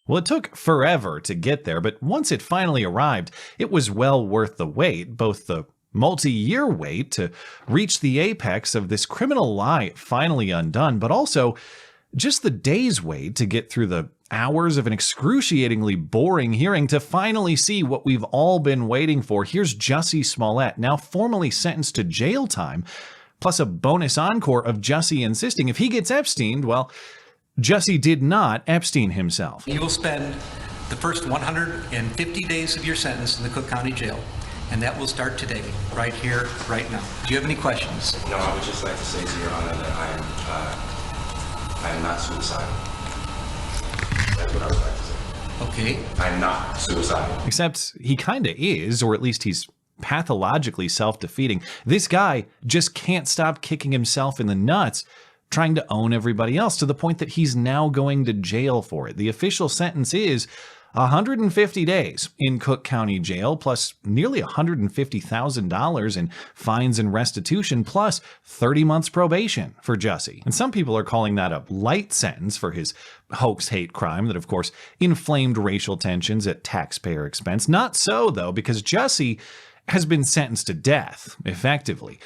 Well, it took forever to get there, but once it finally arrived, it was well worth the wait, both the multi-year wait to reach the apex of this criminal lie finally undone, but also just the days wait to get through the hours of an excruciatingly boring hearing to finally see what we've all been waiting for. Here's Jussie Smollet, now formally sentenced to jail time, plus a bonus encore of Jussie insisting if he gets Epsteined, well, Jussie did not Epstein himself. You will spend the first 150 days of your sentence in the Cook County Jail, and that will start today, right here, right now. Do you have any questions? No, I would just like to say to Your Honor that I am not suicidal. That's what I would like to say. Okay. I'm not suicidal. Except he kinda is, or at least he's pathologically self-defeating. This guy just can't stop kicking himself in the nuts, trying to own everybody else to the point that he's now going to jail for it. The official sentence is 150 days in Cook County Jail, plus nearly $150,000 in fines and restitution, plus 30 months probation for Jussie. And some people are calling that a light sentence for his hoax hate crime that, of course, inflamed racial tensions at taxpayer expense. Not so, though, because Jussie has been sentenced to death, effectively,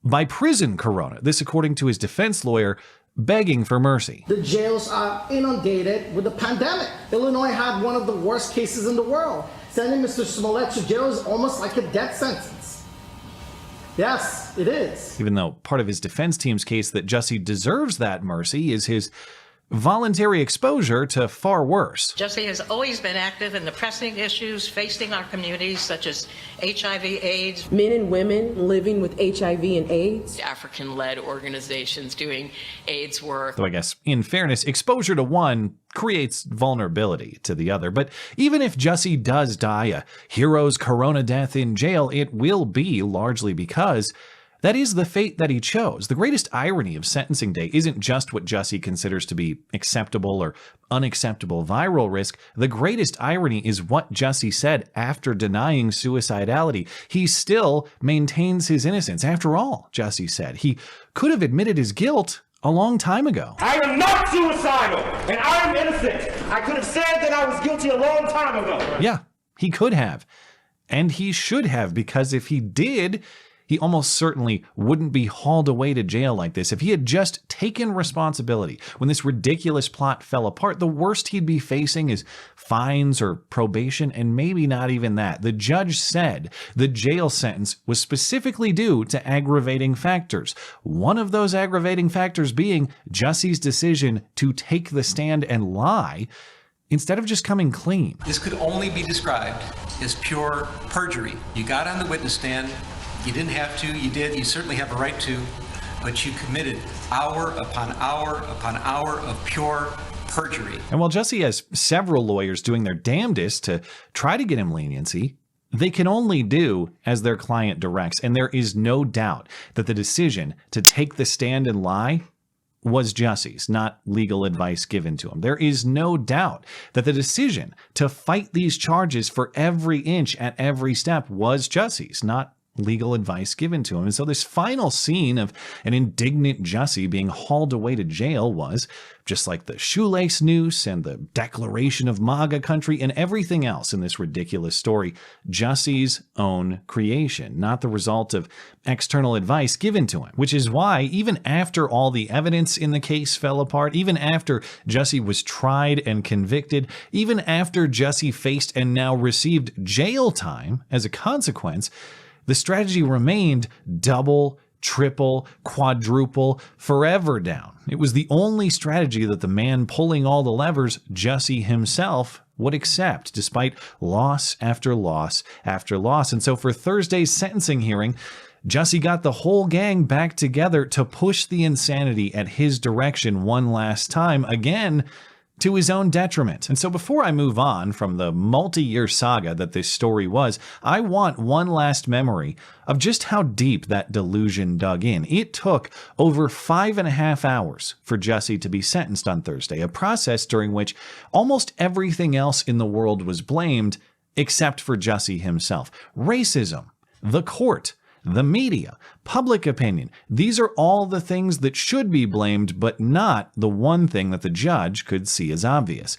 by prison corona. This according to his defense lawyer, begging for mercy. The jails are inundated with the pandemic. Illinois had one of the worst cases in the world. Sending Mr. Smollet to jail is almost like a death sentence. Yes, it is. Even though part of his defense team's case that Jussie deserves that mercy is his voluntary exposure to far worse. Jussie has always been active in the pressing issues facing our communities, such as HIV/AIDS. Men and women living with HIV and AIDS. African-led organizations doing AIDS work. Though I guess, in fairness, exposure to one creates vulnerability to the other. But even if Jussie does die a hero's corona death in jail, it will be largely because that is the fate that he chose. The greatest irony of sentencing day isn't just what Jussie considers to be acceptable or unacceptable viral risk. The greatest irony is what Jussie said after denying suicidality. He still maintains his innocence. After all, Jussie said, he could have admitted his guilt a long time ago. I am not suicidal, and I am innocent. I could have said that I was guilty a long time ago. Yeah, he could have. And he should have, because if he did, he almost certainly wouldn't be hauled away to jail like this. If he had just taken responsibility when this ridiculous plot fell apart, the worst he'd be facing is fines or probation, and maybe not even that. The judge said the jail sentence was specifically due to aggravating factors. One of those aggravating factors being Jussie's decision to take the stand and lie instead of just coming clean. This could only be described as pure perjury. You got on the witness stand. You didn't have to, you did, you certainly have a right to, but you committed hour upon hour upon hour of pure perjury. And while Jussie has several lawyers doing their damnedest to try to get him leniency, they can only do as their client directs. And there is no doubt that the decision to take the stand and lie was Jussie's, not legal advice given to him. There is no doubt that the decision to fight these charges for every inch at every step was Jussie's, not legal advice given to him. And so this final scene of an indignant Jussie being hauled away to jail was, just like the shoelace noose and the declaration of MAGA country and everything else in this ridiculous story, Jussie's own creation, not the result of external advice given to him. Which is why, even after all the evidence in the case fell apart, even after Jussie was tried and convicted, even after Jussie faced and now received jail time as a consequence, the strategy remained double, triple, quadruple, forever down. It was the only strategy that the man pulling all the levers, Jussie himself, would accept, despite loss after loss after loss. And so for Thursday's sentencing hearing, Jussie got the whole gang back together to push the insanity at his direction one last time, again, to his own detriment. And so before I move on from the multi-year saga that this story was, I want one last memory of just how deep that delusion dug in. It took over 5.5 hours for Jussie to be sentenced on Thursday, a process during which almost everything else in the world was blamed except for Jussie himself. Racism, the court, the media, public opinion. These are all the things that should be blamed, but not the one thing that the judge could see as obvious.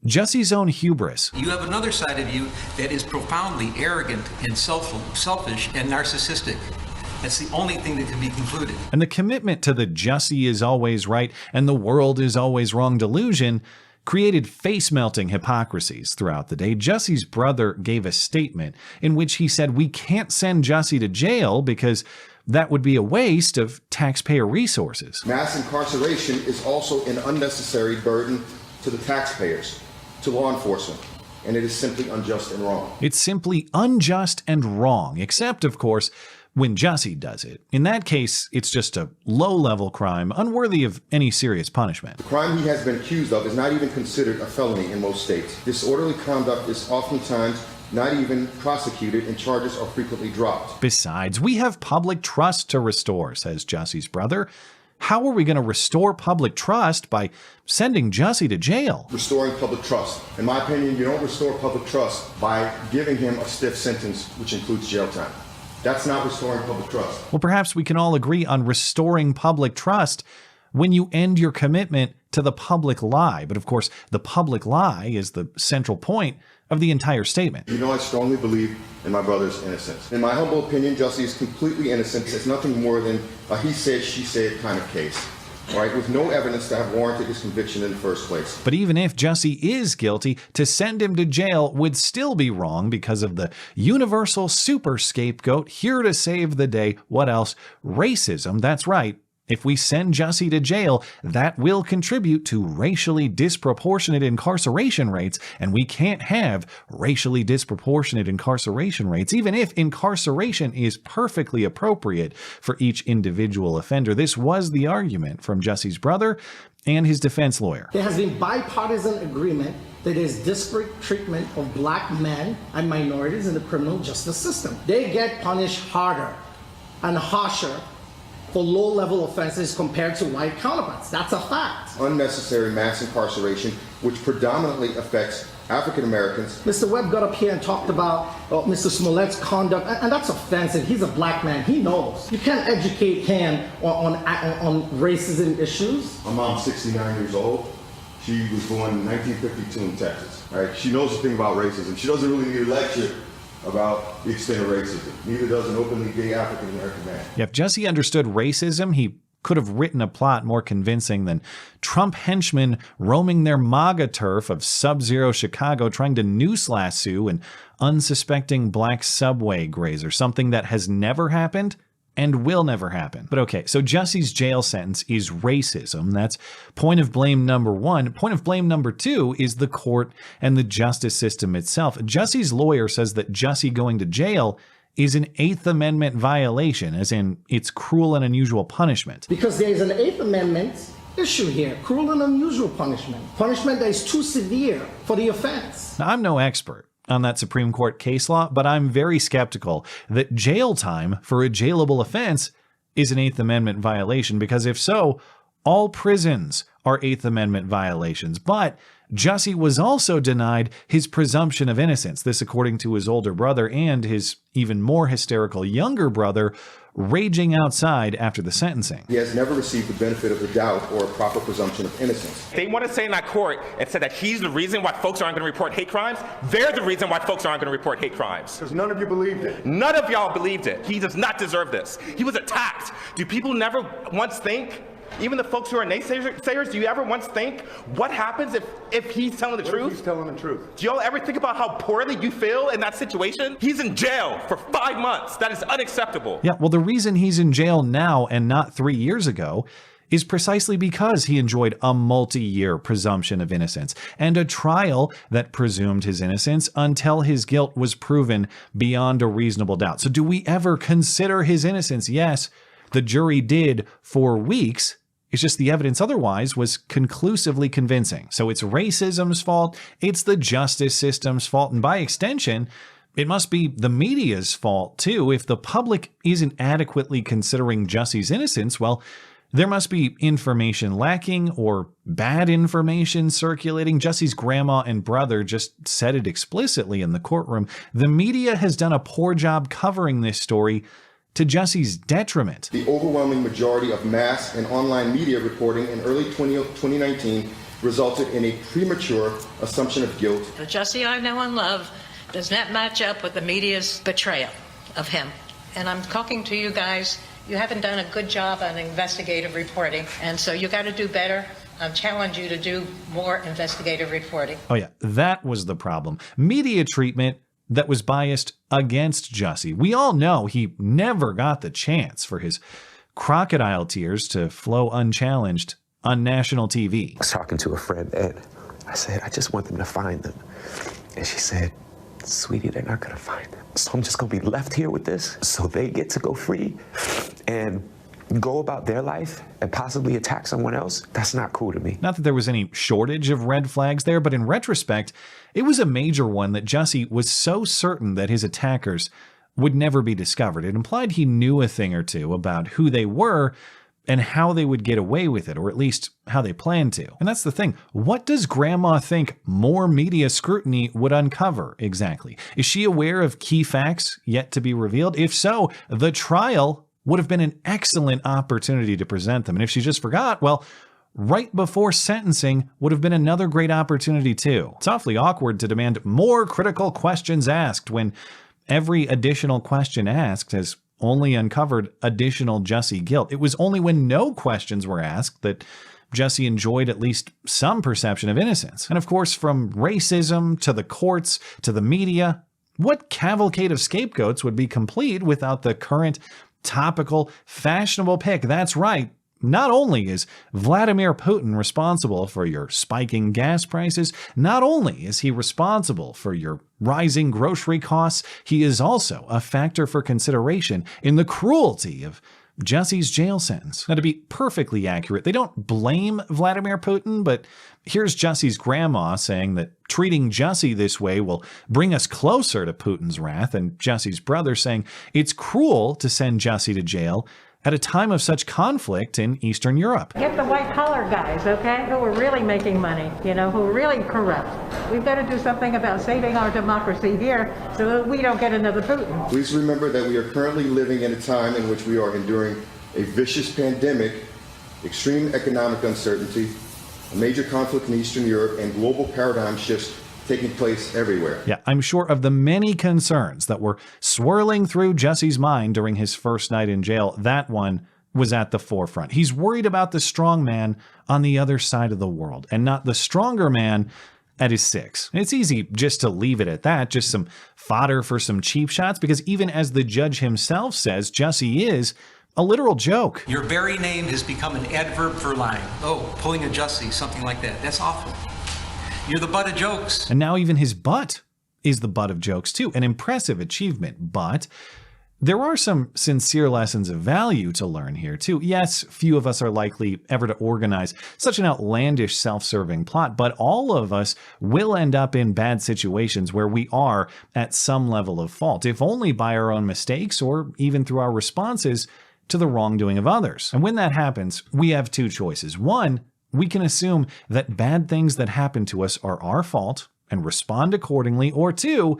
Jussie's own hubris. You have another side of you that is profoundly arrogant and selfish and narcissistic. That's the only thing that can be concluded. And the commitment to the Jussie is always right and the world is always wrong delusion created face-melting hypocrisies throughout the day. Jussie's brother gave a statement in which he said, "We can't send Jussie to jail because that would be a waste of taxpayer resources." Mass incarceration is also an unnecessary burden to the taxpayers, to law enforcement, and it is simply unjust and wrong. It's simply unjust and wrong, except, of course, when Jussie does it. In that case, it's just a low-level crime, unworthy of any serious punishment. The crime he has been accused of is not even considered a felony in most states. Disorderly conduct is oftentimes not even prosecuted, and charges are frequently dropped. Besides, we have public trust to restore, says Jussie's brother. How are we going to restore public trust by sending Jussie to jail? Restoring public trust. In my opinion, you don't restore public trust by giving him a stiff sentence, which includes jail time. That's not restoring public trust. Well, perhaps we can all agree on restoring public trust when you end your commitment to the public lie. But of course, the public lie is the central point of the entire statement. You know, I strongly believe in my brother's innocence. In my humble opinion, Jussie is completely innocent. It's nothing more than a he said, she said kind of case. All right, with no evidence to have warranted his conviction in the first place. But even if Jussie is guilty, to send him to jail would still be wrong because of the universal super scapegoat here to save the day. What else? Racism. That's right. If we send Jussie to jail, that will contribute to racially disproportionate incarceration rates, and we can't have racially disproportionate incarceration rates, even if incarceration is perfectly appropriate for each individual offender. This was the argument from Jussie's brother and his defense lawyer. There has been bipartisan agreement that there's disparate treatment of black men and minorities in the criminal justice system. They get punished harder and harsher for low-level offenses compared to white counterparts. That's a fact. Unnecessary mass incarceration, which predominantly affects African Americans. Mr. Webb got up here and talked about Mr. Smollett's conduct, and that's offensive. He's a black man. He knows. You can't educate him on racism issues. My mom's 69 years old. She was born in 1952 in Texas. Right? She knows a thing about racism. She doesn't really need a lecture about the extent of racism. Neither does an openly gay African American man. If Jussie understood racism, he could have written a plot more convincing than Trump henchmen roaming their MAGA turf of sub-zero Chicago trying to noose lasso an unsuspecting black subway grazer, something that has never happened and will never happen. But okay, so Jussie's jail sentence is racism. That's point of blame number one. Point of blame number two is the court and the justice system itself. Jussie's lawyer says that Jussie going to jail is an Eighth Amendment violation, as in it's cruel and unusual punishment. Because there is an Eighth Amendment issue here, cruel and unusual punishment. Punishment that is too severe for the offense. Now, I'm no expert on that Supreme Court case law, but I'm very skeptical that jail time for a jailable offense is an Eighth Amendment violation, because if so, all prisons are Eighth Amendment violations. But Jussie was also denied his presumption of innocence. This according to his older brother and his even more hysterical younger brother raging outside after the sentencing. He has never received the benefit of the doubt or a proper presumption of innocence. They want to say in that court and said that he's the reason why folks aren't going to report hate crimes. They're the reason why folks aren't going to report hate crimes. Because none of you believed it. None of y'all believed it. He does not deserve this. He was attacked. Do people never once think, even the folks who are naysayers, do you ever once think what happens if he's telling the truth? He's telling the truth. Do y'all ever think about how poorly you feel in that situation? He's in jail for 5 months. That is unacceptable. Yeah, well, the reason he's in jail now and not 3 years ago is precisely because he enjoyed a multi-year presumption of innocence and a trial that presumed his innocence until his guilt was proven beyond a reasonable doubt. So do we ever consider his innocence? Yes, the jury did for weeks. It's just the evidence otherwise was conclusively convincing. So it's racism's fault, it's the justice system's fault, and by extension, it must be the media's fault too. If the public isn't adequately considering Jussie's innocence, well, there must be information lacking or bad information circulating. Jussie's grandma and brother just said it explicitly in the courtroom. The media has done a poor job covering this story to Jussie's detriment. The overwhelming majority of mass and online media reporting in early 2019 resulted in a premature assumption of guilt. The Jussie I know and love does not match up with the media's betrayal of him. And I'm talking to you guys. You haven't done a good job on investigative reporting, and so you got to do better. I challenge you to do more investigative reporting. Oh yeah, that was the problem. Media treatment that was biased against Jussie. We all know he never got the chance for his crocodile tears to flow unchallenged on national TV. I was talking to a friend, and I said, I just want them to find them. And she said, sweetie, they're not gonna find them. So I'm just gonna be left here with this so they get to go free and go about their life and possibly attack someone else. That's not cool to me. Not that there was any shortage of red flags there, but in retrospect, it was a major one that Jussie was so certain that his attackers would never be discovered. It implied he knew a thing or two about who they were and how they would get away with it, or at least how they planned to. And that's the thing. What does Grandma think more media scrutiny would uncover exactly? Is she aware of key facts yet to be revealed? If so, the trial would have been an excellent opportunity to present them. And if she just forgot, well, right before sentencing would have been another great opportunity too. It's awfully awkward to demand more critical questions asked when every additional question asked has only uncovered additional Jussie guilt. It was only when no questions were asked that Jussie enjoyed at least some perception of innocence. And of course, from racism to the courts to the media, what cavalcade of scapegoats would be complete without the current topical, fashionable pick? That's right. Not only is Vladimir Putin responsible for your spiking gas prices, not only is he responsible for your rising grocery costs, he is also a factor for consideration in the cruelty of Jussie's jail sentence. Now, to be perfectly accurate, they don't blame Vladimir Putin, but here's Jussie's grandma saying that treating Jussie this way will bring us closer to Putin's wrath, and Jussie's brother saying it's cruel to send Jussie to jail at a time of such conflict in Eastern Europe. Get the white collar guys, okay, who are really making money, who are really corrupt. We've got to do something about saving our democracy here so that we don't get another Putin. Please remember that we are currently living in a time in which we are enduring a vicious pandemic, extreme economic uncertainty, a major conflict in Eastern Europe, and global paradigm shifts taking place everywhere. Yeah, I'm sure of the many concerns that were swirling through Jussie's mind during his first night in jail, that one was at the forefront. He's worried about the strong man on the other side of the world and not the stronger man at his six. And it's easy just to leave it at that, just some fodder for some cheap shots, because even as the judge himself says, Jussie is a literal joke. Your very name has become an adverb for lying. Oh, pulling a Jussie, something like that. That's awful. You're the butt of jokes. And now even his butt is the butt of jokes too. An impressive achievement, but there are some sincere lessons of value to learn here too. Yes, few of us are likely ever to organize such an outlandish self-serving plot, but all of us will end up in bad situations where we are at some level of fault, if only by our own mistakes or even through our responses to the wrongdoing of others. And when that happens, we have two choices. One, we can assume that bad things that happen to us are our fault and respond accordingly, or two,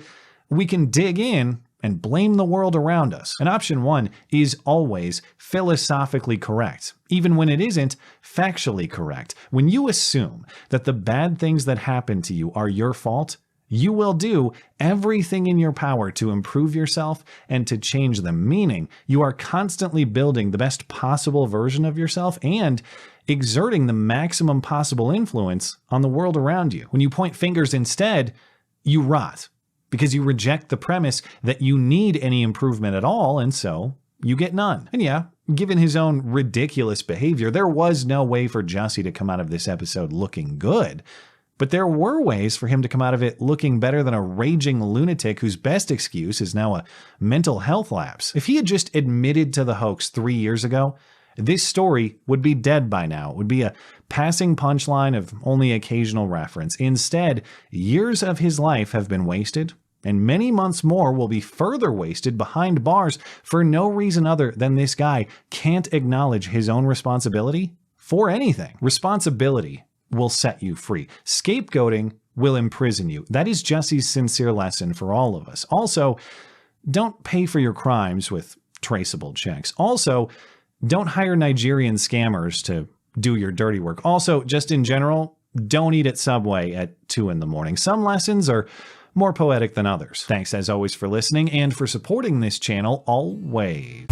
we can dig in and blame the world around us. And option one is always philosophically correct, even when it isn't factually correct. When you assume that the bad things that happen to you are your fault, you will do everything in your power to improve yourself and to change them, meaning you are constantly building the best possible version of yourself and exerting the maximum possible influence on the world around you. When you point fingers instead, you rot because you reject the premise that you need any improvement at all, and so you get none. And yeah, given his own ridiculous behavior, there was no way for Jussie to come out of this episode looking good. But there were ways for him to come out of it looking better than a raging lunatic whose best excuse is now a mental health lapse. If he had just admitted to the hoax 3 years ago, this story would be dead by now. It would be a passing punchline of only occasional reference. Instead, years of his life have been wasted, and many months more will be further wasted behind bars for no reason other than this guy can't acknowledge his own responsibility for anything. Responsibility will set you free. Scapegoating will imprison you. That is Jussie's sincere lesson for all of us. Also, don't pay for your crimes with traceable checks. Also, don't hire Nigerian scammers to do your dirty work. Also, just in general, don't eat at Subway at 2 in the morning. Some lessons are more poetic than others. Thanks as always for listening and for supporting this channel always.